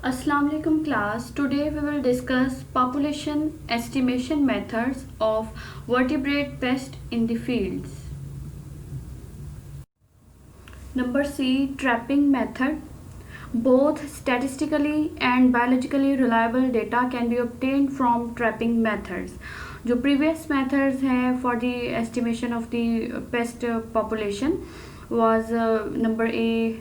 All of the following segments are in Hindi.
Assalamu alaikum class. Today we will discuss population estimation methods of vertebrate pests in the fields. Number C, trapping method. Both statistically and biologically reliable data can be obtained from trapping methods. जो previous methods हैं for the estimation of the pest population was number A,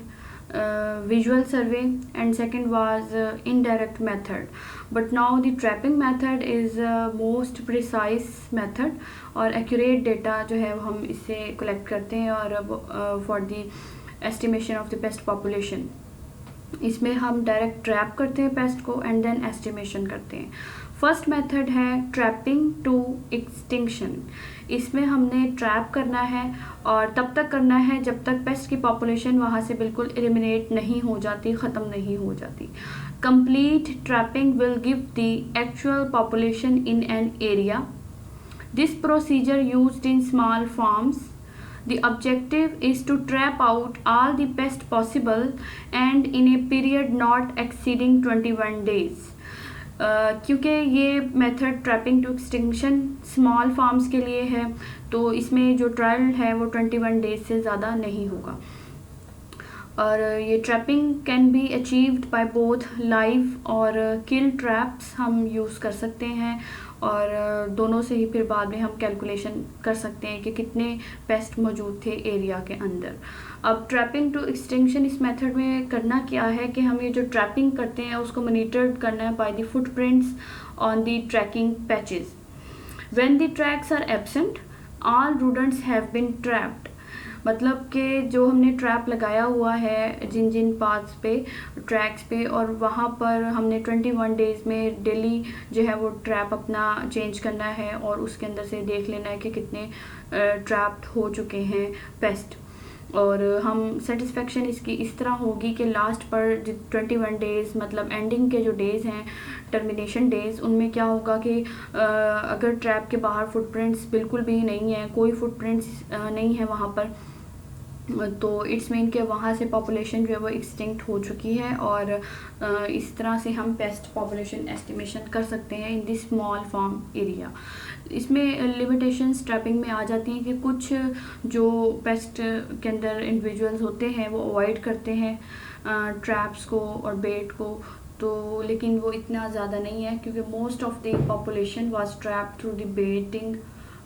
visual survey, and second was indirect method. But now the trapping method is most precise method और accurate data जो है हम इससे collect करते हैं और for the estimation of the pest population. इसमें हम डायरेक्ट ट्रैप करते हैं पेस्ट को एंड देन एस्टिमेशन करते हैं. फर्स्ट मेथड है ट्रैपिंग टू एक्सटिंक्शन. इसमें हमने ट्रैप करना है और तब तक करना है जब तक पेस्ट की पॉपुलेशन वहाँ से बिल्कुल एलिमिनेट नहीं हो जाती, ख़त्म नहीं हो जाती. Complete trapping will give the actual population in an area. This procedure used in small farms. The objective is to trap out all the pest possible and in a period not exceeding 21 days. क्योंकि ये method trapping to extinction small farms के लिए है तो इसमें जो ट्रायल है वो 21 डेज से ज़्यादा नहीं होगा. और ये trapping can be achieved by both live और किल ट्रैप्स हम यूज़ कर सकते हैं और दोनों से ही फिर बाद में हम कैलकुलेशन कर सकते हैं कि कितने पेस्ट मौजूद थे एरिया के अंदर. अब ट्रैपिंग टू एक्सटिंक्शन इस मेथड में करना क्या है कि हम ये जो ट्रैपिंग करते हैं उसको मॉनिटर करना है by the footprints on the tracking patches. When the tracks are absent all rodents have been trapped. मतलब कि जो हमने ट्रैप लगाया हुआ है जिन जिन पाथ्स पे ट्रैक्स पे और वहाँ पर हमने 21 डेज़ में डेली जो है वो ट्रैप अपना चेंज करना है और उसके अंदर से देख लेना है कि कितने ट्रैप्ड हो चुके हैं पेस्ट. और हम सेटिस्फेक्शन इसकी इस तरह होगी कि लास्ट पर 21 डेज़ मतलब एंडिंग के जो डेज़ हैं टर्मिनेशन डेज़ उनमें क्या होगा कि अगर ट्रैप के बाहर फुटप्रिंट्स बिल्कुल भी नहीं है, कोई फुटप्रिंट्स नहीं है वहाँ पर, तो इट्स मीन कि वहाँ से पॉपुलेशन जो है वो एक्सटिंक्ट हो चुकी है. और इस तरह से हम पेस्ट पॉपुलेशन एस्टिमेशन कर सकते हैं in this small farm area. इसमें लिमिटेशंस ट्रैपिंग में आ जाती हैं कि कुछ जो पेस्ट के अंदर इंडिविजुअल्स होते हैं वो अवॉइड करते हैं ट्रैप्स को और बेट को, तो लेकिन वो इतना ज़्यादा नहीं है क्योंकि most of the population was trap through the baiting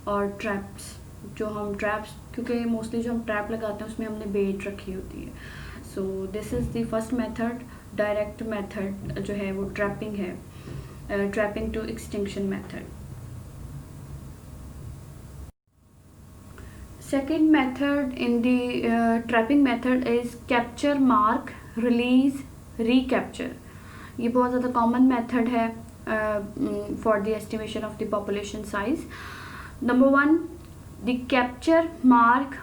और ट्रैप्स. जो हम ट्रैप्स क्योंकि मोस्टली जो हम ट्रैप लगाते हैं उसमें हमने बेट रखी होती है. So this is the first method. Direct method जो है वो ट्रैपिंग है, trapping to extinction method. Second method in the trapping method is capture, mark, release, recapture. ये बहुत ज़्यादा common method है for the estimation of the population size. Number one, the capture, mark,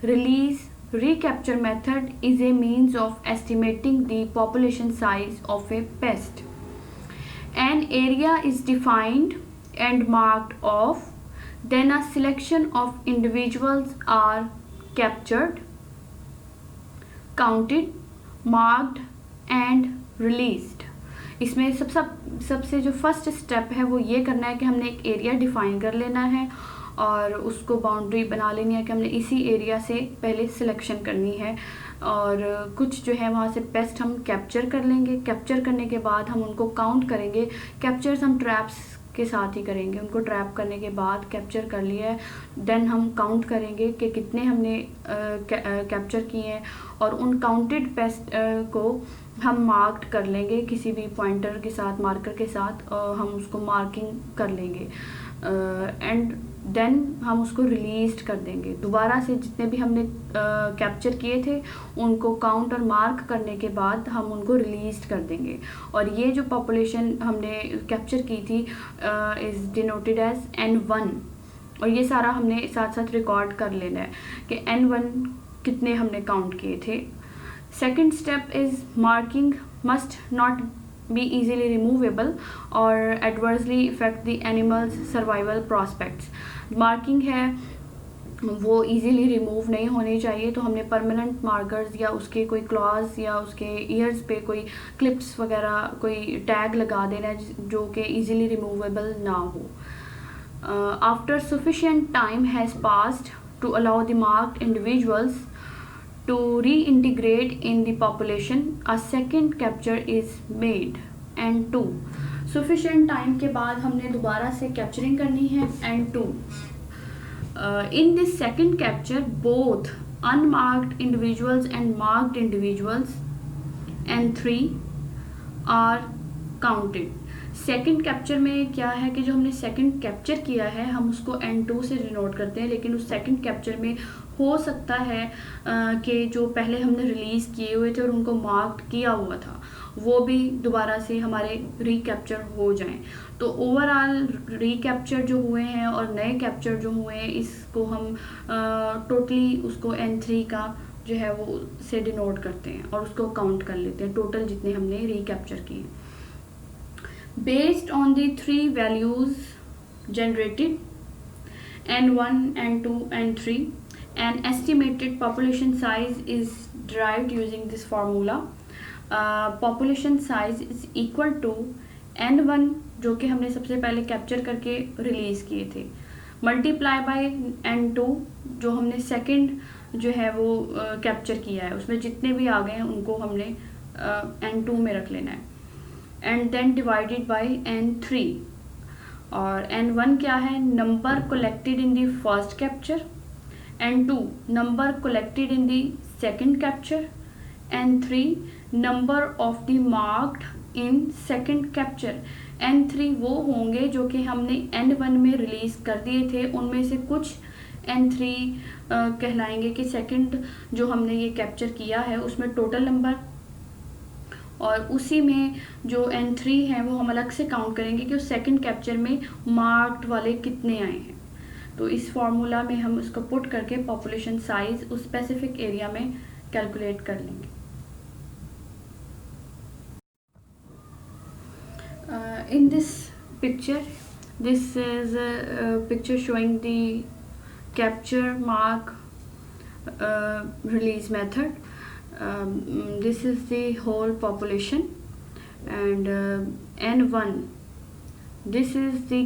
release, recapture method is a means of estimating the population size of a pest. An area is defined and marked off. Then a selection of individuals are captured, counted, marked and released. इसमें सबसे जो फर्स्ट स्टेप है वो ये करना है कि हमने एक एरिया डिफाइन कर लेना है और उसको बाउंड्री बना लेनी है कि हमने इसी एरिया से पहले सिलेक्शन करनी है और कुछ जो है वहाँ से पेस्ट हम कैप्चर कर लेंगे. कैप्चर करने के बाद हम उनको काउंट करेंगे. कैप्चर्स हम ट्रैप्स के साथ ही करेंगे. उनको ट्रैप करने के बाद कैप्चर कर लिया है देन हम काउंट करेंगे कि कितने हमने कैप्चर किए हैं और उन काउंटेड पेस्ट को हम मार्क्ड कर लेंगे किसी भी पॉइंटर के साथ, मार्कर के साथ हम उसको मार्किंग कर लेंगे एंड देन हम उसको रिलीज कर देंगे. दोबारा से जितने भी हमने कैप्चर किए थे उनको काउंट और मार्क करने के बाद हम उनको रिलीज कर देंगे. और ये जो पॉपुलेशन हमने कैप्चर की थी इज़ डिनोटेड एज N1 और ये सारा हमने साथ साथ रिकॉर्ड कर लेना है कि N1 कितने हमने काउंट किए थे. Second step is marking must not be easily removable or adversely affect the animal's survival prospects. Marking है वो इजीली रिमूव नहीं होनी चाहिए, तो हमने परमानेंट मार्कर्स या उसके कोई क्लॉज या उसके ईयर्स पे कोई क्लिप्स वगैरह कोई टैग लगा देना है जो कि इजीली रिमूवेबल ना हो. After sufficient time has passed to allow the marked individuals to reintegrate in the population, a second capture is made. And 2, sufficient time के बाद हमने दोबारा से कैप्चरिंग करनी है. And 2, in this second capture both unmarked individuals and marked individuals and 3 are counted. Second capture में क्या है कि जो हमने सेकेंड कैप्चर किया है हम उसको N2 से डिनोट करते हैं, लेकिन उस सेकेंड कैप्चर में हो सकता है कि जो पहले हमने रिलीज़ किए हुए थे और उनको मार्क किया हुआ था वो भी दोबारा से हमारे रिकैप्चर हो जाएं. तो ओवरऑल रिकैप्चर जो हुए हैं और नए कैप्चर जो हुए हैं इसको हम टोटली उसको N3 का जो है वो से डिनोट करते हैं और उसको काउंट कर लेते हैं टोटल जितने हमने रिकैप्चर किए. Based on the 3 values generated N1, N2 and 3, an estimated population size is derived using this formula. Population size is equal to N1 जो कि हमने सबसे पहले कैप्चर करके रिलीज़ किए थे, मल्टीप्लाई बाय N2 जो हमने सेकंड जो है वो कैप्चर किया है, उसमें जितने भी आ गए हैं उनको हमने N2 में रख लेना है, and then divided by N3. और N1 क्या है, number collected in the first capture, N2 number collected in the second capture, N3 number of the marked in second capture. N3 वो होंगे जो कि हमने N1 में रिलीज़ कर दिए थे, उनमें से कुछ N3 कहलाएंगे कि सेकंड जो हमने ये कैप्चर किया है उसमें टोटल नंबर, और उसी में जो N3 हैं वो हम अलग से काउंट करेंगे कि उस सेकंड कैप्चर में मार्क्ड वाले कितने आए हैं. तो इस फार्मूला में हम उसको पुट करके पॉपुलेशन साइज उस स्पेसिफिक एरिया में कैलकुलेट कर लेंगे. In this picture, this is a picture showing the capture, mark, release method. This is the whole population, and N1, this is the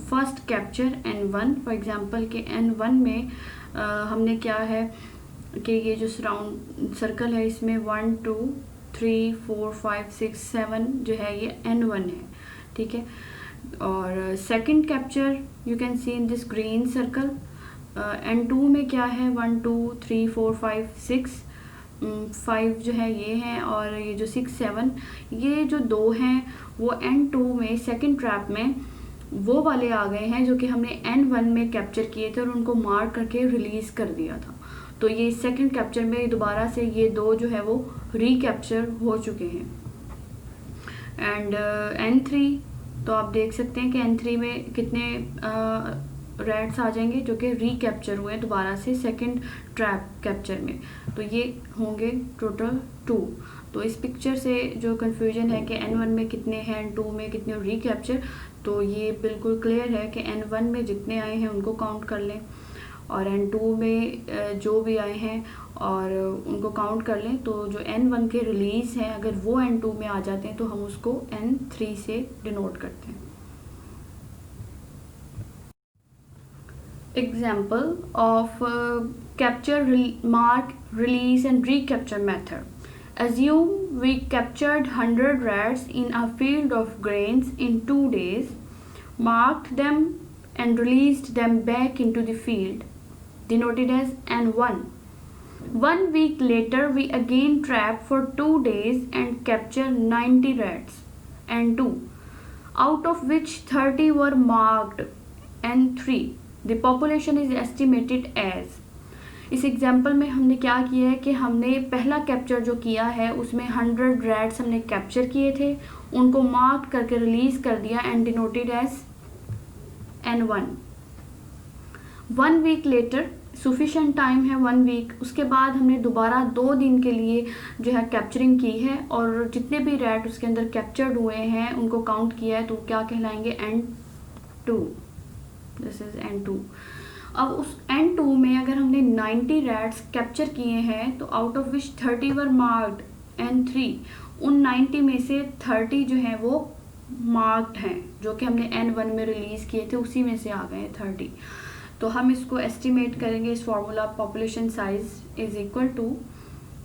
first capture N1. For example कि N1 में हमने क्या है कि ये जो सराउंड सर्कल है इसमें 1 2 3 4 5 6 7 जो है ये N1 है, ठीक है. और second capture you can see in this green circle. N2 में क्या है 1 2 3 4 5 6 5 जो है ये हैं, और ये जो 6 7 ये जो 2 हैं वो N2 में सेकंड ट्रैप में वो वाले आ गए हैं जो कि हमने N1 में कैप्चर किए थे और उनको मार्क करके रिलीज़ कर दिया था. तो ये सेकंड कैप्चर में दोबारा से ये 2 जो है वो रिकैप्चर हो चुके हैं. एंड N3 तो आप देख सकते हैं कि N3 में कितने रैट्स आ जाएंगे जो कि रिकैप्चर हुए दोबारा से सेकंड ट्रैप कैप्चर में, तो ये होंगे टोटल 2. तो इस पिक्चर से जो कन्फ्यूजन है कि N1 में कितने हैं N2 में कितने रिकैप्चर, तो ये बिल्कुल क्लियर है कि N1 में जितने आए हैं उनको काउंट कर लें और N2 में जो भी आए हैं और उनको काउंट कर लें. तो जो N1 के रिलीज़ हैं अगर वो N2 में आ जाते हैं तो हम उसको N3 से डिनोट करते हैं. Example of capture, mark, release and recapture method. Assume we captured 100 rats in a field of grains in 2 days, marked them and released them back into the field, denoted as N1. 1 week later, we again trap for 2 days and capture 90 rats, N2, out of which 30 were marked, N3. The population is estimated as. इस एग्जाम्पल में हमने क्या किया है कि हमने पहला कैप्चर जो किया है उसमें 100 रैट्स हमने कैप्चर किए थे, उनको मार्क करके रिलीज़ कर दिया and denoted as N1. 1 week later, sufficient time है 1 वीक, उसके बाद हमने दोबारा 2 दिन के लिए जो है कैप्चरिंग की है और जितने भी रैट उसके अंदर कैप्चर्ड हुए हैं उनको काउंट किया है, तो क्या कहलाएंगे N2. This is N2. अब उस N2 में अगर हमने 90 रैट्स कैप्चर किए हैं तो out of which 30 were marked N3, उन 90 में से 30 जो हैं वो मार्क्ड हैं, जो कि हमने N1 में रिलीज़ किए थे उसी में से आ गए हैं 30। तो हम इसको एस्टिमेट करेंगे इस formula population size is equal to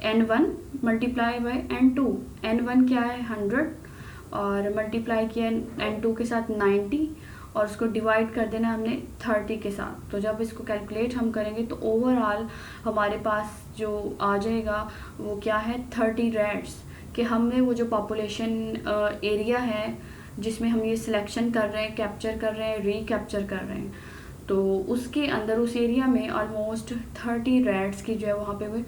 N1 multiply by N2। N1 क्या है 100 और मल्टीप्लाई किया N2 के साथ 90 और उसको डिवाइड कर देना हमने 30 के साथ। तो जब इसको कैलकुलेट हम करेंगे तो ओवरऑल हमारे पास जो आ जाएगा वो क्या है 30 रैट्स कि हमने वो जो पॉपुलेशन एरिया है जिसमें हम ये सिलेक्शन कर रहे हैं, कैप्चर कर रहे हैं, रिकैप्चर कर रहे हैं, तो उसके अंदर उस एरिया में ऑलमोस्ट 30 रैट्स की जो है वहाँ पे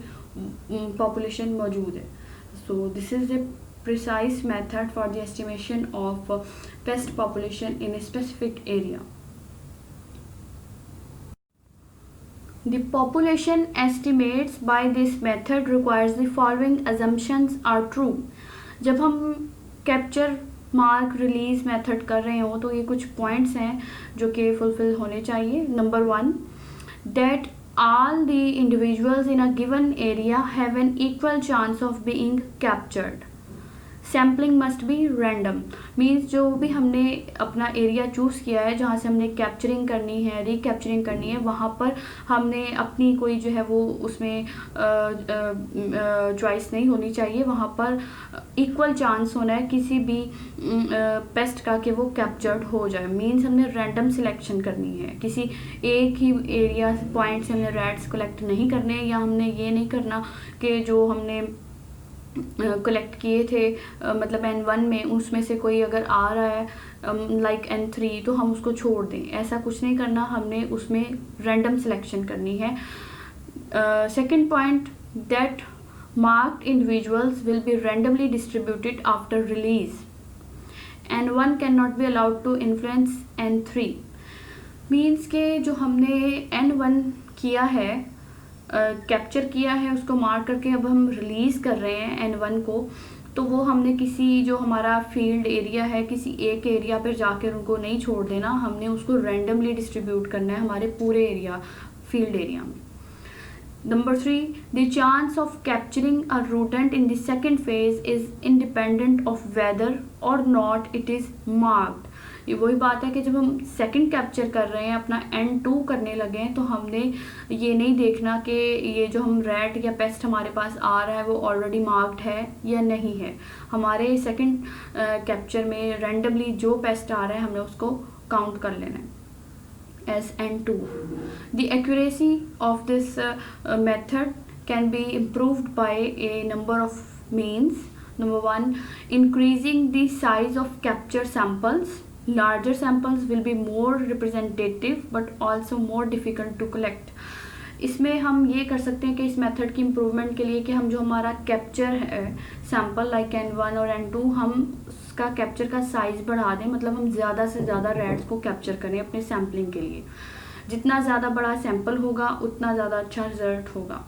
पॉपुलेशन मौजूद है। So this is a precise method for the estimation of pest population in a specific area. The population estimates by this method requires the following assumptions are true. जब हम कैप्चर मार्क रिलीज मेथड कर रहे हो तो ये कुछ पॉइंट्स हैं जो कि फुलफिल होने चाहिए। Number 1, that all the individuals in a given area have an equal chance of being captured. Sampling must be random, means जो भी हमने अपना एरिया चूज़ किया है जहाँ से हमने कैप्चरिंग करनी है, रिकैप्चरिंग करनी है, वहाँ पर हमने अपनी कोई जो है वो उसमें चॉइस नहीं होनी चाहिए। वहाँ पर इक्वल चांस होना है किसी भी पेस्ट का कि वो कैप्चर्ड हो जाए। मीन्स हमने रैंडम सिलेक्शन करनी है, किसी एक ही एरिया पॉइंट से हमने रैट्स कलेक्ट नहीं करने, या हमने ये नहीं करना कि जो हमने कलेक्ट किए थे मतलब N1 में उसमें से कोई अगर आ रहा है लाइक N3 तो हम उसको छोड़ दें, ऐसा कुछ नहीं करना, हमने उसमें रैंडम सिलेक्शन करनी है। Second point, that marked individuals will be randomly distributed after release. N1 can not be allowed to influence N3, means के जो हमने N1 किया है कैप्चर किया है उसको मार्क करके अब हम रिलीज़ कर रहे हैं N1 को, तो वो हमने किसी जो हमारा फील्ड एरिया है किसी एक एरिया पर जाकर उनको नहीं छोड़ देना, हमने उसको रैंडमली डिस्ट्रीब्यूट करना है हमारे पूरे एरिया फील्ड एरिया में। Number 3, the chance of capturing a rodent in the second phase is independent of whether or not it is marked. ये वही बात है कि जब हम सेकंड कैप्चर कर रहे हैं अपना N2 करने लगे हैं तो हमने ये नहीं देखना कि ये जो हम रैट या पेस्ट हमारे पास आ रहा है वो ऑलरेडी मार्क्ड है या नहीं है। हमारे सेकंड कैप्चर में रैंडमली जो पेस्ट आ रहा है हमने उसको काउंट कर लेना है as N2. The accuracy of this method can be improved by a number of means. Number 1, increasing the size of capture samples. Larger samples will be more representative but also more difficult to collect. इसमें हम ये कर सकते हैं कि इस मेथड की इम्प्रूवमेंट के लिए कि हम जो हमारा कैप्चर है सैम्पल लाइक N1 और N2 हम उसका कैप्चर का साइज़ बढ़ा दें, मतलब हम ज़्यादा से ज़्यादा रैट्स को कैप्चर करें अपने सैम्पलिंग के लिए। जितना ज़्यादा बड़ा सैम्पल होगा उतना ज़्यादा अच्छा रिजल्ट होगा।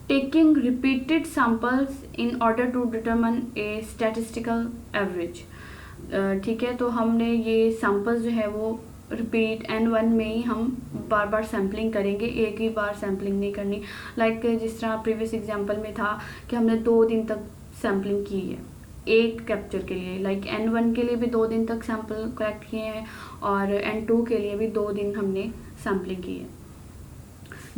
Taking repeated samples in order to determine a statistical average. ठीक है, तो हमने ये सैम्पल्स जो है वो रिपीट N1 में ही हम बार बार सैम्पलिंग करेंगे, एक ही बार सैम्पलिंग नहीं करनी। लाइक जिस तरह प्रीवियस एग्जांपल में था कि हमने 2 दिन तक सैम्पलिंग की है एक कैप्चर के लिए, लाइक N1 के लिए भी 2 दिन तक सैम्पल कलेक्ट किए हैं और N2 के लिए भी 2 दिन हमने सैम्पलिंग की है।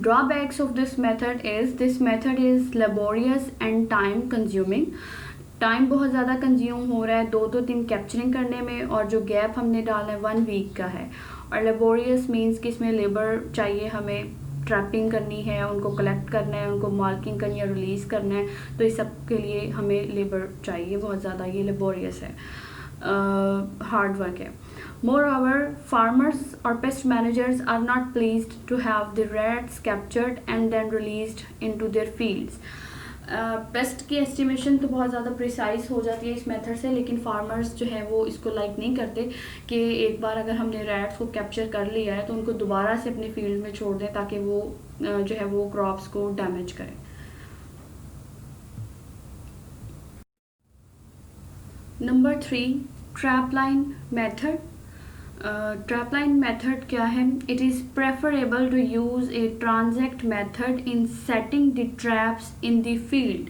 Drawbacks of this method is laborious and time consuming. Time बहुत ज़्यादा कंज्यूम हो रहा है 2 दिन कैप्चरिंग करने में, और जो गैप हमने डाला है 1 वीक का है। और लेबोरियस मीन्स कि इसमें लेबर चाहिए, हमें ट्रैपिंग करनी है, उनको कलेक्ट करना है, उनको मार्किंग करनी है, रिलीज़ करना है, तो इस सब के लिए हमें लेबर चाहिए बहुत ज़्यादा, ये लेबोरियस है, हार्ड वर्क है। Moreover, farmers or pest managers are not pleased to have the rats captured and then released into their fields. Paste की एस्टिमेशन तो बहुत ज़्यादा प्रिसाइज हो जाती है इस मेथड से, लेकिन फार्मर्स जो है वो इसको लाइक नहीं करते कि एक बार अगर हमने रैट्स को कैप्चर कर लिया है तो उनको दोबारा से अपने फील्ड में छोड़ दें ताकि वो जो है वो क्रॉप्स को डैमेज करें। Number 3, trap line method. Trapline method क्या है? It is preferable to use a transect method in setting the traps in the field.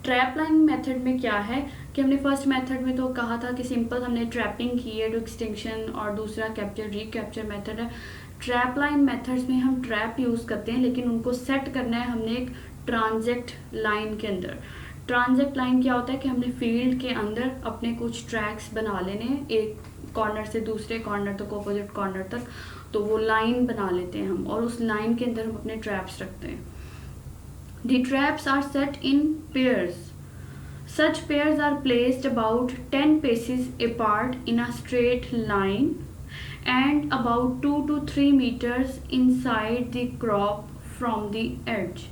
Trapline method में क्या है कि हमने फर्स्ट मेथड में तो कहा था कि सिंपल हमने ट्रैपिंग की है, टू एक्सटिंक्शन, और दूसरा कैप्चर रिकैप्चर मेथड है। ट्रैपलाइन मेथड्स में हम ट्रैप यूज़ करते हैं, लेकिन उनको सेट करना है हमने एक ट्रांजैक्ट लाइन के अंदर। ट्रांजैक्ट लाइन क्या होता है कि हमने फील्ड के अंदर अपने कुछ ट्रैक्स बना लेने हैं, एक कॉर्नर से दूसरे कॉर्नर तक, ऑपोजिट कॉर्नर तक, तो वो लाइन बना लेते हैं हम, और उस लाइन के अंदर हम अपने ट्रैप्स रखते हैं। The traps are set in pairs. Such pairs are placed about 10 paces apart in a straight line and about 2 to 3 meters inside the crop from the edge.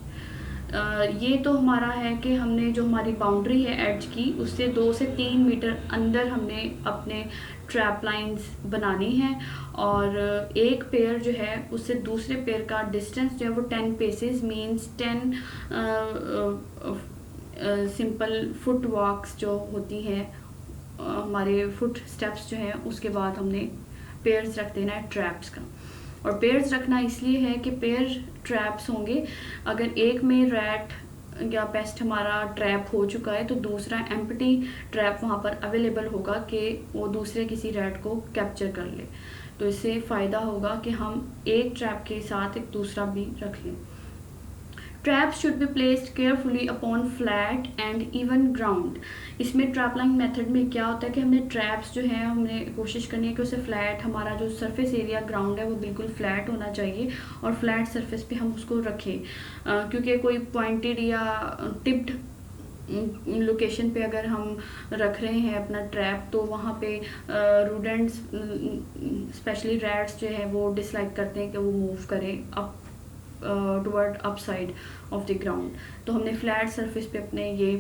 ये तो हमारा है कि हमने जो हमारी बाउंड्री है एड्ज की, उससे 2 से 3 मीटर अंदर हमने अपने ट्रैप लाइंस बनानी है, और एक पेयर जो है उससे दूसरे पेयर का डिस्टेंस जो है वो 10 पेसेस मीन्स 10 सिंपल फुट वॉक्स जो होती हैं, हमारे फुट स्टेप्स जो हैं, उसके बाद हमने पेयर्स रख देना है ट्रैप्स का। और पेयर्स रखना इसलिए है कि पेयर ट्रैप्स होंगे, अगर एक में रैट या पेस्ट हमारा ट्रैप हो चुका है तो दूसरा एम्प्टी ट्रैप वहाँ पर अवेलेबल होगा कि वो दूसरे किसी रैट को कैप्चर कर ले। तो इससे फ़ायदा होगा कि हम एक ट्रैप के साथ एक दूसरा भी रख लें। Traps should be placed carefully upon flat and even ground. इसमें ट्रैपलाइन मेथड में क्या होता है कि हमने ट्रैप्स जो है हमने कोशिश करनी है कि उसे फ्लैट, हमारा जो सरफेस एरिया ग्राउंड है वो बिल्कुल फ्लैट होना चाहिए, और फ्लैट सरफेस पे हम उसको रखें, क्योंकि कोई पॉइंटेड या टिप्ड लोकेशन पे अगर हम रख रहे हैं अपना ट्रैप, तो वहाँ पे रूडेंट्स स्पेशली रैट्स जो है वो डिसलाइक करते हैं कि वो मूव करें up toward up side of the ground. तो हमने फ्लैट सरफेस पे अपने ये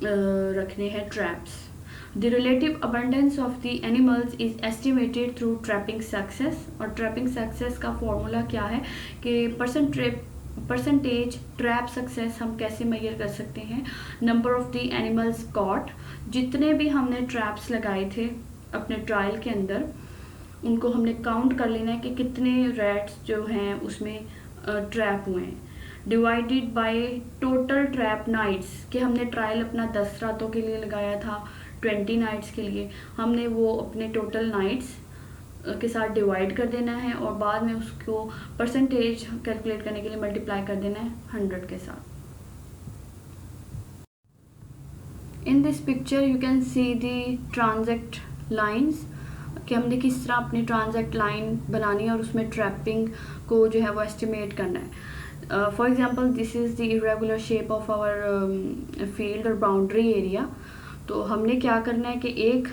रखने हैं traps. The relative abundance of the animals is estimated through trapping success. और ट्रैपिंग सक्सेस का फॉर्मूला क्या है कि परसेंटेज ट्रैप सक्सेस हम कैसे मेजर कर सकते हैं? Number of the animals caught, जितने भी हमने ट्रैप्स लगाए थे अपने ट्रायल के अंदर, उनको हमने काउंट कर लेना है कि कितने रैट्स जो हैं उसमें ट्रैप हुए हैं, divided by total trap nights, कि हमने ट्रायल अपना 10 रातों के लिए लगाया था, 20 नाइट्स के लिए, हमने वो अपने टोटल नाइट्स के साथ डिवाइड कर देना है, और बाद में उसको परसेंटेज कैलकुलेट करने के लिए मल्टीप्लाई कर देना है 100 के साथ। In this picture you can see the transact lines, कि हमने किस तरह अपनी ट्रांजैक्ट लाइन बनानी है और उसमें ट्रैपिंग को जो है वो एस्टिमेट करना है। For example this is the irregular shape of our field और बाउंड्री एरिया। तो हमने क्या करना है कि एक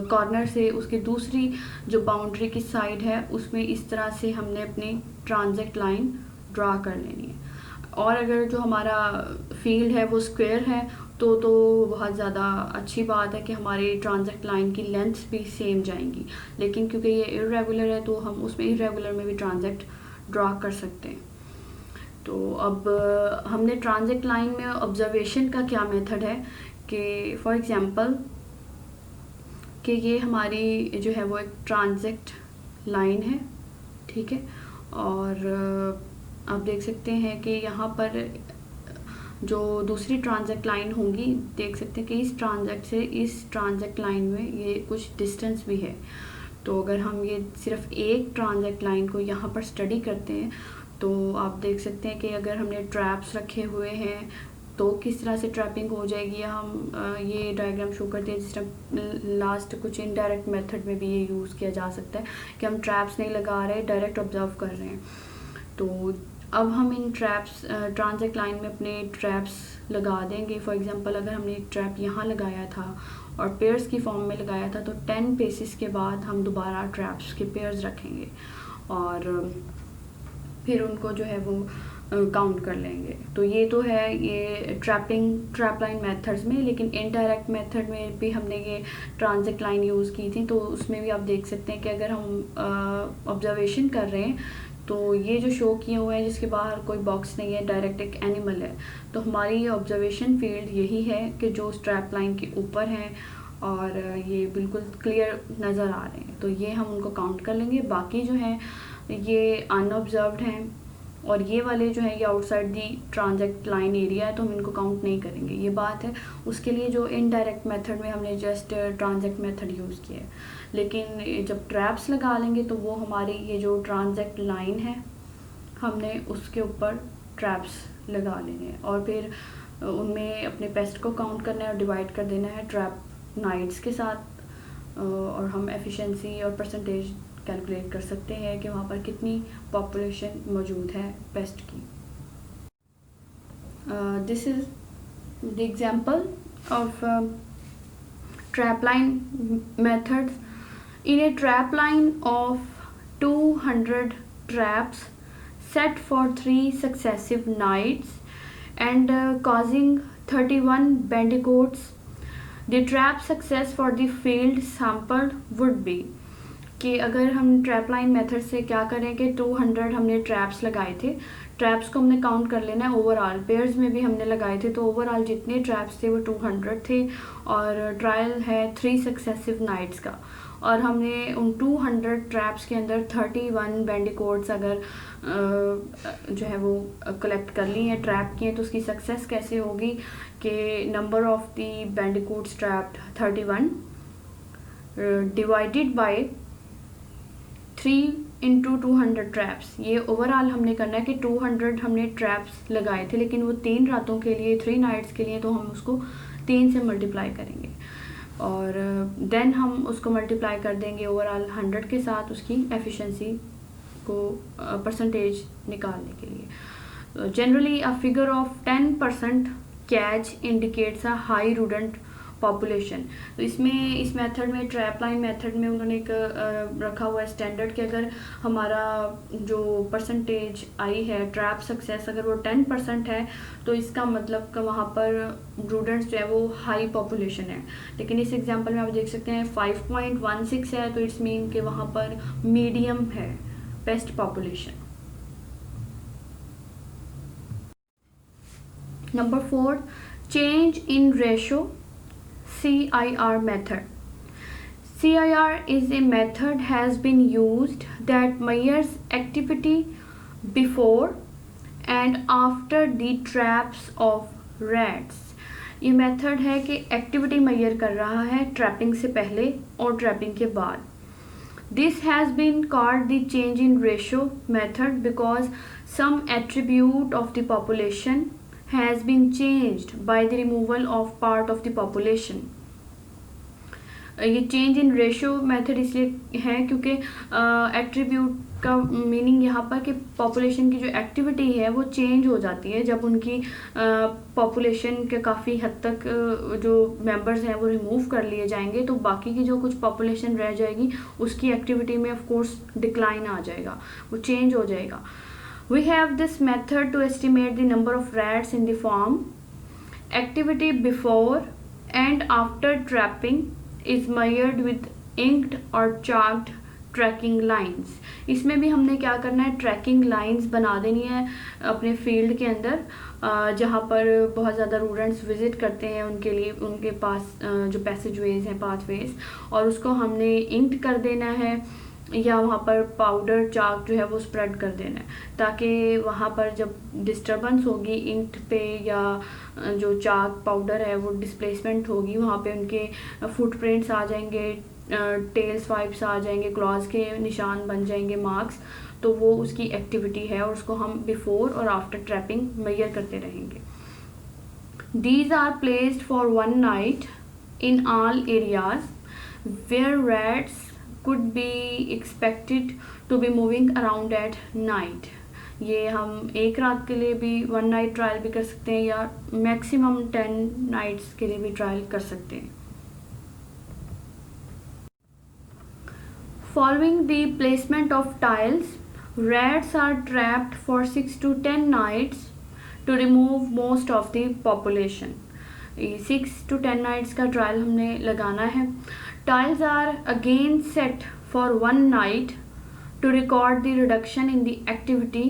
कॉर्नर से उसकी दूसरी जो बाउंड्री की साइड है उसमें इस तरह से हमने अपनी ट्रांजैक्ट लाइन ड्रा कर लेनी है। और अगर जो हमारा फील्ड है वो स्क्वायर है तो बहुत ज़्यादा अच्छी बात है कि हमारी ट्रांजैक्ट लाइन की लेंथ्स भी सेम जाएंगी, लेकिन क्योंकि ये इरेगुलर है तो हम उसमें इरेगुलर में भी ट्रांजैक्ट ड्रा कर सकते हैं। तो अब हमने ट्रांजैक्ट लाइन में ऑब्जर्वेशन का क्या मेथड है कि फॉर एग्जांपल कि ये हमारी जो है वो एक ट्रांजैक्ट लाइन है, ठीक है, और आप देख सकते हैं कि यहाँ पर जो दूसरी ट्रांजैक्ट लाइन होंगी, देख सकते हैं कि इस ट्रांजैक्ट से इस ट्रांजैक्ट लाइन में ये कुछ डिस्टेंस भी है। तो अगर हम ये सिर्फ एक ट्रांजैक्ट लाइन को यहाँ पर स्टडी करते हैं तो आप देख सकते हैं कि अगर हमने ट्रैप्स रखे हुए हैं तो किस तरह से ट्रैपिंग हो जाएगी। हम ये डायग्राम शो करते हैं जिस तरह लास्ट कुछ इनडायरेक्ट मेथड में भी ये यूज़ किया जा सकता है कि हम ट्रैप्स नहीं लगा रहे, डायरेक्ट ऑब्जर्व कर रहे हैं। तो अब हम इन ट्रैप्स ट्रांजैक्ट लाइन में अपने ट्रैप्स लगा देंगे। फॉर एग्जांपल अगर हमने एक ट्रैप यहाँ लगाया था और पेयर्स की फॉर्म में लगाया था तो 10 पेसेस के बाद हम दोबारा ट्रैप्स के पेयर्स रखेंगे और फिर उनको जो है वो काउंट कर लेंगे। तो ये तो है ये ट्रैप लाइन मेथड्स में, लेकिन इनडायरेक्ट मेथड में भी हमने ये ट्रांजैक्ट लाइन यूज़ की थी। तो उसमें भी आप देख सकते हैं कि अगर हम ऑब्जर्वेशन कर रहे हैं तो ये जो शो किए हुए हैं जिसके बाहर कोई बॉक्स नहीं है, डायरेक्ट एक एनिमल है, तो हमारी ये ऑब्जर्वेशन फील्ड यही है कि जो ट्रैप लाइन के ऊपर हैं और ये बिल्कुल क्लियर नज़र आ रहे हैं, तो ये हम उनको काउंट कर लेंगे। बाकी जो हैं ये अनऑब्जर्व्ड हैं और ये वाले जो है ये आउटसाइड दी ट्रांजेक्ट लाइन एरिया है, तो हम इनको काउंट नहीं करेंगे। ये बात है, उसके लिए जो इनडायरेक्ट मेथड में हमने जस्ट ट्रांजेक्ट मेथड यूज़ किया है। लेकिन जब ट्रैप्स लगा लेंगे तो वो हमारी ये जो ट्रांजेक्ट लाइन है हमने उसके ऊपर ट्रैप्स लगा लेने हैं और फिर उनमें अपने पेस्ट को काउंट करना है और डिवाइड कर देना है ट्रैप नाइट्स के साथ, और हम एफिशिएंसी और परसेंटेज कैलकुलेट कर सकते हैं कि वहाँ पर कितनी पॉपुलेशन मौजूद है पेस्ट की। This is the example of trap line methods. In a trap line of 200 traps set for 3 successive nights and causing 31 bandicoots, the trap success for the field sampled would be कि अगर हम ट्रैप लाइन मेथड से क्या करें कि 200 हमने ट्रैप्स लगाए थे, ट्रैप्स को हमने काउंट कर लेना है ओवरऑल, पेयर्स में भी हमने लगाए थे, तो ओवरऑल जितने ट्रैप्स थे वो 200 थे और ट्रायल है 3 सक्सेसिव नाइट्स का, और हमने उन 200 ट्रैप्स के अंदर 31 बैंडिकोट्स अगर जो है वो कलेक्ट कर ली हैं, ट्रैप किए, तो उसकी सक्सेस कैसे होगी कि number of the bandicoots trapped 31 divided by 3 into 200 traps. ये ओवरऑल हमने करना है कि 200 हमने ट्रैप्स लगाए थे, लेकिन वो 3 रातों के लिए 3 नाइट्स के लिए, तो हम उसको 3 से मल्टीप्लाई करेंगे और देन हम उसको मल्टीप्लाई कर देंगे ओवरऑल 100 के साथ उसकी एफिशिएंसी को परसेंटेज निकालने के लिए। Generally a figure of 10% catch indicates a high rodent population. तो इसमें इस मेथड में ट्रैप लाइन मेथड में उन्होंने एक रखा हुआ है स्टैंडर्ड कि अगर हमारा जो परसेंटेज आई है ट्रैप सक्सेस अगर वो 10% है तो इसका मतलब का वहाँ पर रूडेंट्स जो है वो हाई पॉपुलेशन है। लेकिन इस एग्जांपल में आप देख सकते हैं 5.16 है, तो इट्स मीन कि वहाँ पर मीडियम है paste population. Number 4, change in ratio CIR method. CIR is a method has been used that measures activity before and after the traps of rats. ये मेथड है कि एक्टिविटी मेजर कर रहा है ट्रैपिंग से पहले और ट्रैपिंग के बाद। This has been called the change in ratio method because some attribute of the population has been changed by the removal of part of the population. ये चेंज इन रेशियो मेथड इसलिए है क्योंकि एट्रीब्यूट का मीनिंग यहाँ पर कि पॉपुलेशन की जो एक्टिविटी है वो चेंज हो जाती है जब उनकी पॉपुलेशन के काफ़ी हद तक जो मेंबर्स हैं वो रिमूव कर लिए जाएंगे, तो बाकी की जो कुछ पॉपुलेशन रह जाएगी उसकी एक्टिविटी में ऑफ कोर्स डिक्लाइन आ जाएगा, वो चेंज हो जाएगा। We have this method to estimate the number of rats in the farm. Activity before and after trapping is measured with inked or chalked tracking lines. इसमें भी हमने क्या करना है, ट्रैकिंग लाइंस बना देनी है अपने फील्ड के अंदर जहाँ पर बहुत ज़्यादा रूडेंट्स विजिट करते हैं उनके लिए उनके पास जो पैसेजवेज हैं पाथवेज, और उसको हमने इंक्ड कर देना है या वहाँ पर पाउडर चाक जो है वो स्प्रेड कर देना है ताकि वहाँ पर जब डिस्टर्बेंस होगी इंक पे या जो चाक पाउडर है वो डिस्प्लेसमेंट होगी, वहाँ पे उनके फुटप्रिंट्स आ जाएंगे, टेल स्वाइप्स आ जाएंगे, क्लॉज के निशान बन जाएंगे, मार्क्स, तो वो उसकी एक्टिविटी है और उसको हम बिफोर और आफ्टर ट्रैपिंग मेजर करते रहेंगे। These are placed for 1 night in all areas where rats could be expected to be moving around at night. ये हम एक रात के लिए भी 1 नाइट ट्रायल भी कर सकते हैं या मैक्सिमम 10 नाइट्स के लिए भी ट्रायल कर सकते हैं। Following the placement of tiles, rats are trapped for 6 to 10 nights to remove most of the population. 6 to 10 nights का ट्रायल हमने लगाना है। Tiles are again set for 1 night to record the reduction in the activity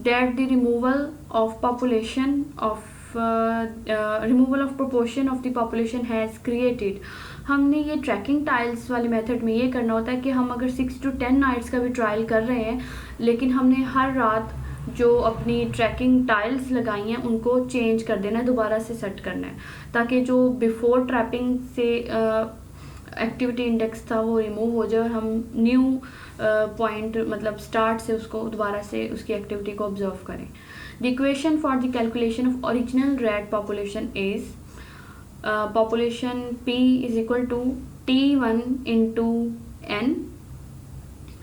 that the removal of population of removal of proportion of the population has created. हमने ये ट्रैकिंग टाइल्स वाले मेथड में ये करना होता है कि हम अगर 6 to 10 नाइट्स का भी ट्रायल कर रहे हैं, लेकिन हमने हर रात जो अपनी ट्रैकिंग टाइल्स लगाई हैं उनको चेंज कर देना है, दोबारा से सेट करना है, ताकि जो बिफोर ट्रैपिंग से एक्टिविटी इंडेक्स था वो रिमूव हो जाए और हम न्यू पॉइंट मतलब स्टार्ट से उसको दोबारा से उसकी एक्टिविटी को ऑब्जर्व करें। The equation for the calculation of original rat population is population P is equal to T1 into N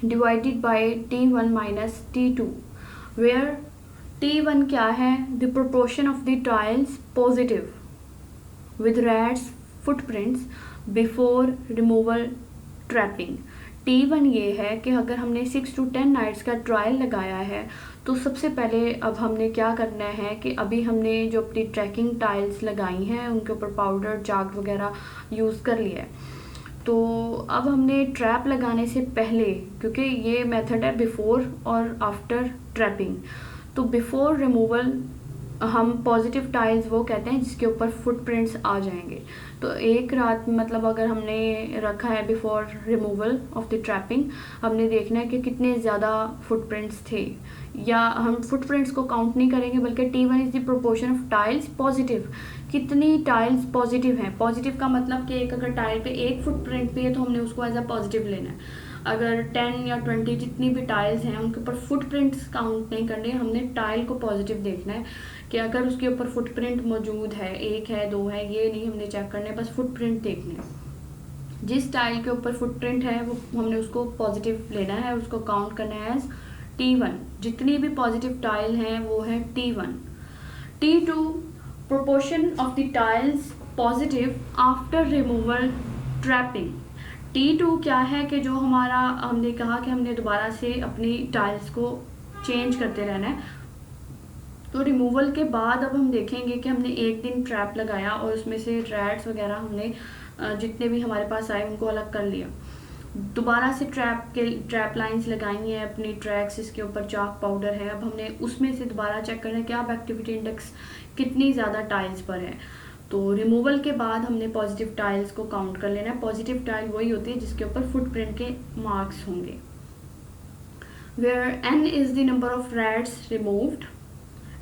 divided by T1 minus T2, where T1 क्या है, the proportion of the tiles positive with rats footprints before removal trapping। T1 ये है कि अगर हमने 6 to 10 नाइट्स का ट्रायल लगाया है तो सबसे पहले अब हमने क्या करना है कि अभी हमने जो अपनी ट्रैकिंग टाइल्स लगाई हैं उनके ऊपर पाउडर चाक वगैरह यूज़ कर लिया है। तो अब हमने ट्रैप लगाने से पहले, क्योंकि ये मेथड है बिफोर और आफ्टर ट्रैपिंग, तो बिफोर रिमूवल हम पॉजिटिव टाइल्स वो कहते हैं जिसके ऊपर फुटप्रिंट्स आ जाएंगे। तो एक रात मतलब अगर हमने रखा है before removal of the trapping, हमने देखना है कि कितने ज़्यादा फुटप्रिंट्स थे, या हम फुटप्रिंट्स को काउंट नहीं करेंगे बल्कि T1 is the proportion of tiles positive, कितनी टाइल्स पॉजिटिव हैं। पॉजिटिव का मतलब कि एक अगर टाइल पे एक फुटप्रिंट भी है तो हमने उसको एज अ पॉजिटिव लेना है। अगर 10 या 20 जितनी भी टाइल्स हैं उनके ऊपर फुटप्रिंट्स काउंट नहीं करने, हमने टाइल को पॉजिटिव देखना है कि अगर उसके ऊपर फुटप्रिंट मौजूद है, एक है दो है, ये नहीं हमने चेक करना है, बस फुटप्रिंट देखने हैं। जिस टाइल के ऊपर फुटप्रिंट है वो हमने उसको पॉजिटिव लेना है, उसको काउंट करना है एज T1। जितनी भी पॉजिटिव टाइल हैं वो है T1। T2 proportion of the tiles positive after removal trapping. T2 क्या है कि जो हमारा हमने कहा कि हमने दोबारा से अपनी टाइल्स को चेंज करते रहना है। तो रिमूवल के बाद अब हम देखेंगे कि हमने एक दिन ट्रैप लगाया और उसमें से रैट्स वगैरह हमने जितने भी हमारे पास आए उनको अलग कर लिया। दोबारा से ट्रैप लाइंस लगाई हैं अपनी ट्रैक्स, इसके ऊपर चाक पाउडर है। अब हमने उसमें से दोबारा चेक करना है कि अब एक्टिविटी इंडेक्स कितनी ज़्यादा टाइल्स पर है। तो रिमूवल के बाद हमने पॉजिटिव टाइल्स को काउंट कर लेना है। पॉजिटिव टाइल वही होती है जिसके ऊपर फुटप्रिंट के मार्क्स होंगे। Where N is the number of rats removed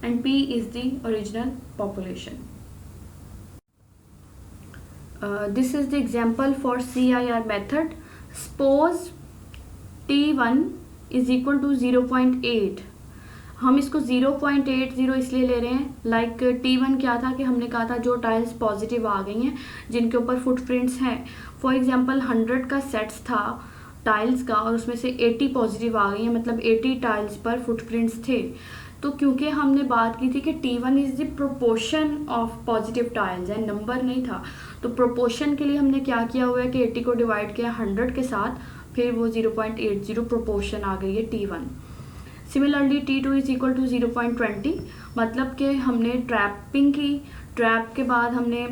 and P is the original population. This is the example for CIR method. Suppose T1 is equal to 0.8. हम इसको 0.80 इसलिए ले रहे हैं, लाइक T1 क्या था कि हमने कहा था जो टाइल्स पॉजिटिव आ गई हैं जिनके ऊपर फुटप्रिंट्स हैं। फॉर एग्जांपल 100 का सेट्स था टाइल्स का और उसमें से 80 पॉजिटिव आ गई हैं, मतलब 80 टाइल्स पर फुटप्रिंट्स थे। तो क्योंकि हमने बात की थी कि T1 is the proportion of positive tiles है, नंबर नहीं था, तो प्रोपोर्शन के लिए हमने क्या किया हुआ है कि 80 को डिवाइड किया 100 के साथ, फिर वो 0.80 प्रोपोर्शन आ गई है T1। Similarly T2 is equal to 0.20, मतलब कि हमने ट्रैपिंग की, ट्रैप के बाद हमने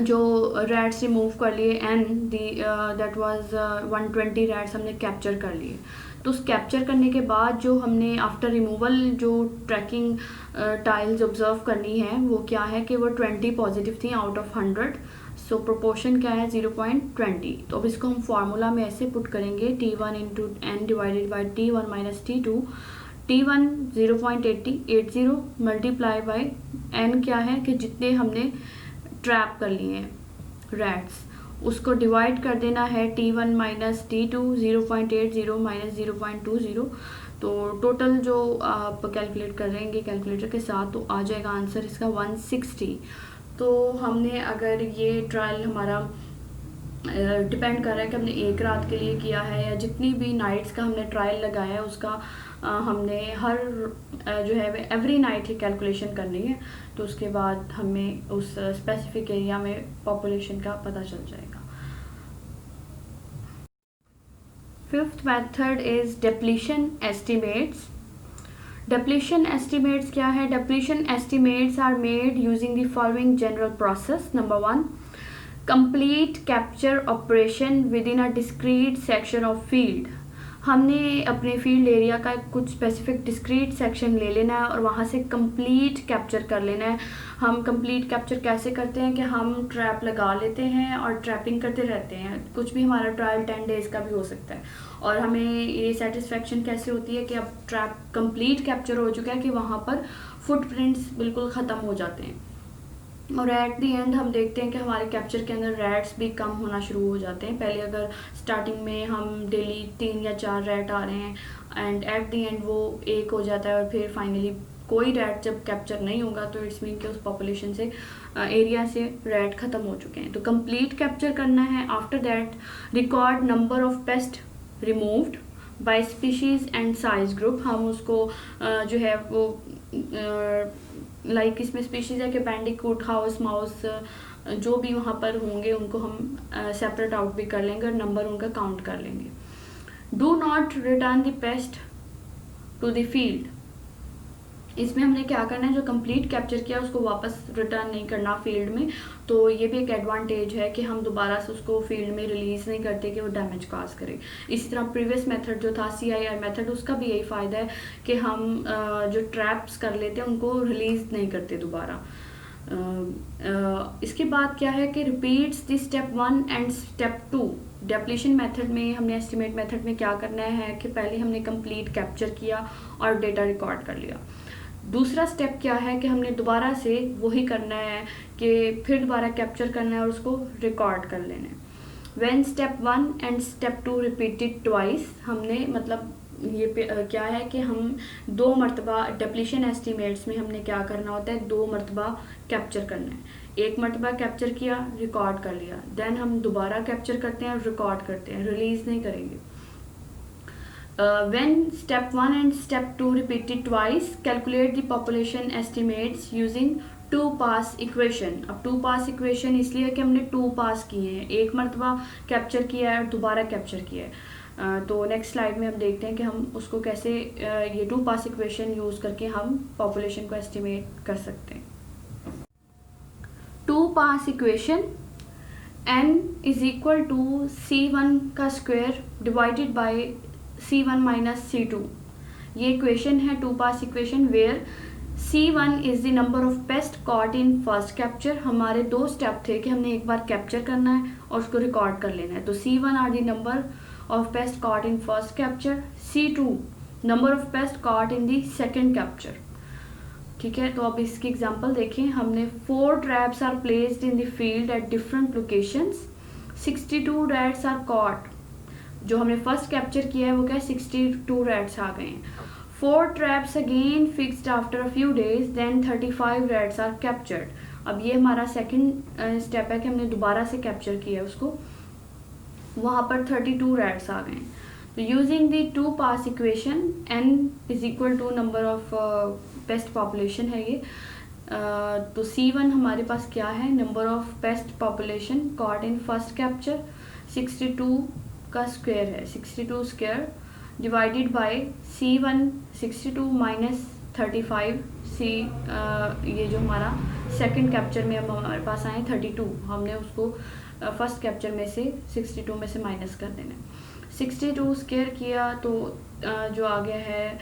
जो रैट्स रिमूव कर लिए एन दैट वाज 120 रैट्स हमने कैप्चर कर लिए। तो उस कैप्चर करने के बाद जो हमने आफ्टर रिमूवल जो ट्रैकिंग टाइल्स ऑब्जर्व करनी है वो क्या है कि वो 20 पॉजिटिव थी आउट ऑफ 100। सो प्रोपोर्शन क्या है 0.20। तो अब इसको हम फार्मूला में ऐसे पुट करेंगे T1 into N divided by T1 minus T2। T1 0.80 multiply by N क्या है कि जितने हमने ट्रैप कर लिए हैं रैट्स, उसको डिवाइड कर देना है T1 माइनस T2 0.80 माइनस 0.20। तो टोटल जो आप कैलकुलेट करेंगे कैलकुलेटर के साथ तो आ जाएगा आंसर इसका 160। तो हमने अगर ये ट्रायल हमारा डिपेंड कर रहा है कि हमने एक रात के लिए किया है या जितनी भी नाइट्स का हमने ट्रायल लगाया है उसका हमने हर जो है एवरी नाइट ही कैलकुलेशन करनी है। तो उसके बाद हमें उस स्पेसिफिक एरिया में पॉपुलेशन का पता चल जाएगा। Fifth method is depletion estimates. Depletion estimates क्या है? Depletion estimates are made using the following general process. Number 1, complete capture operation within a discrete section of field। हमने अपने फील्ड एरिया का कुछ स्पेसिफिक डिस्क्रीट सेक्शन ले लेना है और वहाँ से कंप्लीट कैप्चर कर लेना है। हम कंप्लीट कैप्चर कैसे करते हैं कि हम ट्रैप लगा लेते हैं और ट्रैपिंग करते रहते हैं। कुछ भी हमारा ट्रायल 10 डेज़ का भी हो सकता है और हमें ये सेटिस्फेक्शन कैसे होती है कि अब ट्रैप कंप्लीट कैप्चर हो चुका है कि वहाँ पर फुटप्रिंट्स बिल्कुल ख़त्म हो जाते हैं और एट दी एंड हम देखते हैं कि हमारे कैप्चर के अंदर रैट्स भी कम होना शुरू हो जाते हैं। पहले अगर स्टार्टिंग में हम डेली 3 या 4 रैट आ रहे हैं एंड एट दी एंड वो 1 हो जाता है और फिर फाइनली कोई रैट जब कैप्चर नहीं होगा तो इट्स मीन कि उस पॉपुलेशन से एरिया से रैट ख़त्म हो चुके हैं। तो कंप्लीट कैप्चर करना है। After that record number of paste removed by species and size group. हम उसको जो है वो लाइक इसमें स्पीशीज़ है कि बैंडिकूट, हाउस माउस, जो भी वहाँ पर होंगे उनको हम सेपरेट आउट भी कर लेंगे और नंबर उनका काउंट कर लेंगे। Do not return the pest to the field. इसमें हमने क्या करना है, जो कंप्लीट कैप्चर किया उसको वापस रिटर्न नहीं करना फील्ड में। तो ये भी एक एडवांटेज है कि हम दोबारा से उसको फील्ड में रिलीज़ नहीं करते कि वो डैमेज काज करे। इसी तरह प्रीवियस मेथड जो था CIR मेथड, उसका भी यही फ़ायदा है कि हम जो ट्रैप्स कर लेते हैं उनको रिलीज़ नहीं करते दोबारा। इसके बाद क्या है कि repeats the step 1 and step 2। Depletion method में हमने एस्टिमेट मेथड में क्या करना है कि पहले हमने कंप्लीट कैप्चर किया और डेटा रिकॉर्ड कर लिया। दूसरा स्टेप क्या है कि हमने दोबारा से वही करना है कि फिर दोबारा कैप्चर करना है और उसको रिकॉर्ड कर लेना है। When step 1 and step 2 repeated twice, हमने मतलब ये क्या है कि हम 2 मरतबा डेप्लीशन एस्टिमेट्स में हमने क्या करना होता है, 2 मरतबा कैप्चर करना है। 1 मरतबा कैप्चर किया, रिकॉर्ड कर लिया, देन हम दोबारा कैप्चर करते हैं और रिकॉर्ड करते हैं, रिलीज़ नहीं करेंगे। When step 1 and step 2 repeated twice, calculate the population estimates using 2 pass equation। अब 2 pass equation इसलिए कि हमने 2 पास किए हैं, 1 मरतबा कैप्चर किया है और दोबारा कैप्चर किया है। तो नेक्स्ट स्लाइड में हम देखते हैं कि हम उसको कैसे ये 2 पास इक्वेशन यूज़ करके हम पॉपुलेशन को एस्टिमेट कर सकते हैं। 2 pass equation n is equal to C1 का square divided by C1 minus C2। ये इक्वेशन है 2 pass equation where C1 is the number of pest caught in first capture. हमारे 2 स्टेप थे कि हमने एक बार कैप्चर करना है और उसको रिकॉर्ड कर लेना है। तो C1 are the number of pest caught in first capture, C2 number of pest caught in the second capture. ठीक है, तो अब इसकी एग्जांपल देखें। हमने 4 traps are placed in the field at different locations, 62 rats are caught. जो हमने फर्स्ट कैप्चर किया है वो क्या है, 62 रैट्स आ गए हैं। 4 traps again fixed after a few days, then 35 rats are captured. अब ये हमारा सेकंड स्टेप है कि हमने दोबारा से कैप्चर किया है उसको, वहाँ पर 32 रैट्स आ गए हैं। तो using the 2 pass equation n is equal to number of pest population है ये। तो C1 हमारे पास क्या है, number of pest population caught in first capture, 62 का स्क्वायर है, 62 square divided by C1 62 minus 35 ये जो हमारा सेकंड कैप्चर में अब हमारे पास आए 32, हमने उसको फर्स्ट कैप्चर में से 62 में से माइनस कर देना है। 62 स्क्वायर किया तो जो आ गया है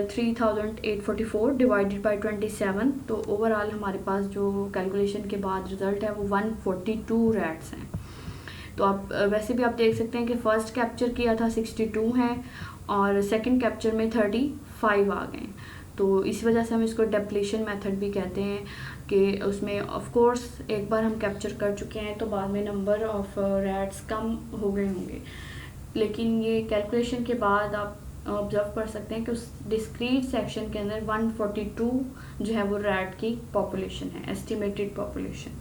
3844 डिवाइडेड बाय 27। तो ओवरऑल हमारे पास जो कैलकुलेशन के बाद रिज़ल्ट है वो 142 रैट्स हैं। तो आप वैसे भी आप देख सकते हैं कि फ़र्स्ट कैप्चर किया था 62 है और सेकंड कैप्चर में 35 आ गए। तो इस वजह से हम इसको डेप्लीशन मेथड भी कहते हैं कि उसमें ऑफ कोर्स एक बार हम कैप्चर कर चुके हैं तो बाद में नंबर ऑफ रैट्स कम हो गए होंगे, लेकिन ये कैलकुलेशन के बाद आप ऑब्जर्व कर सकते हैं कि उस डिस्क्रीट सेक्शन के अंदर 142 जो है वो रैट की पॉपुलेशन है, एस्टिमेटेड पॉपुलेशन।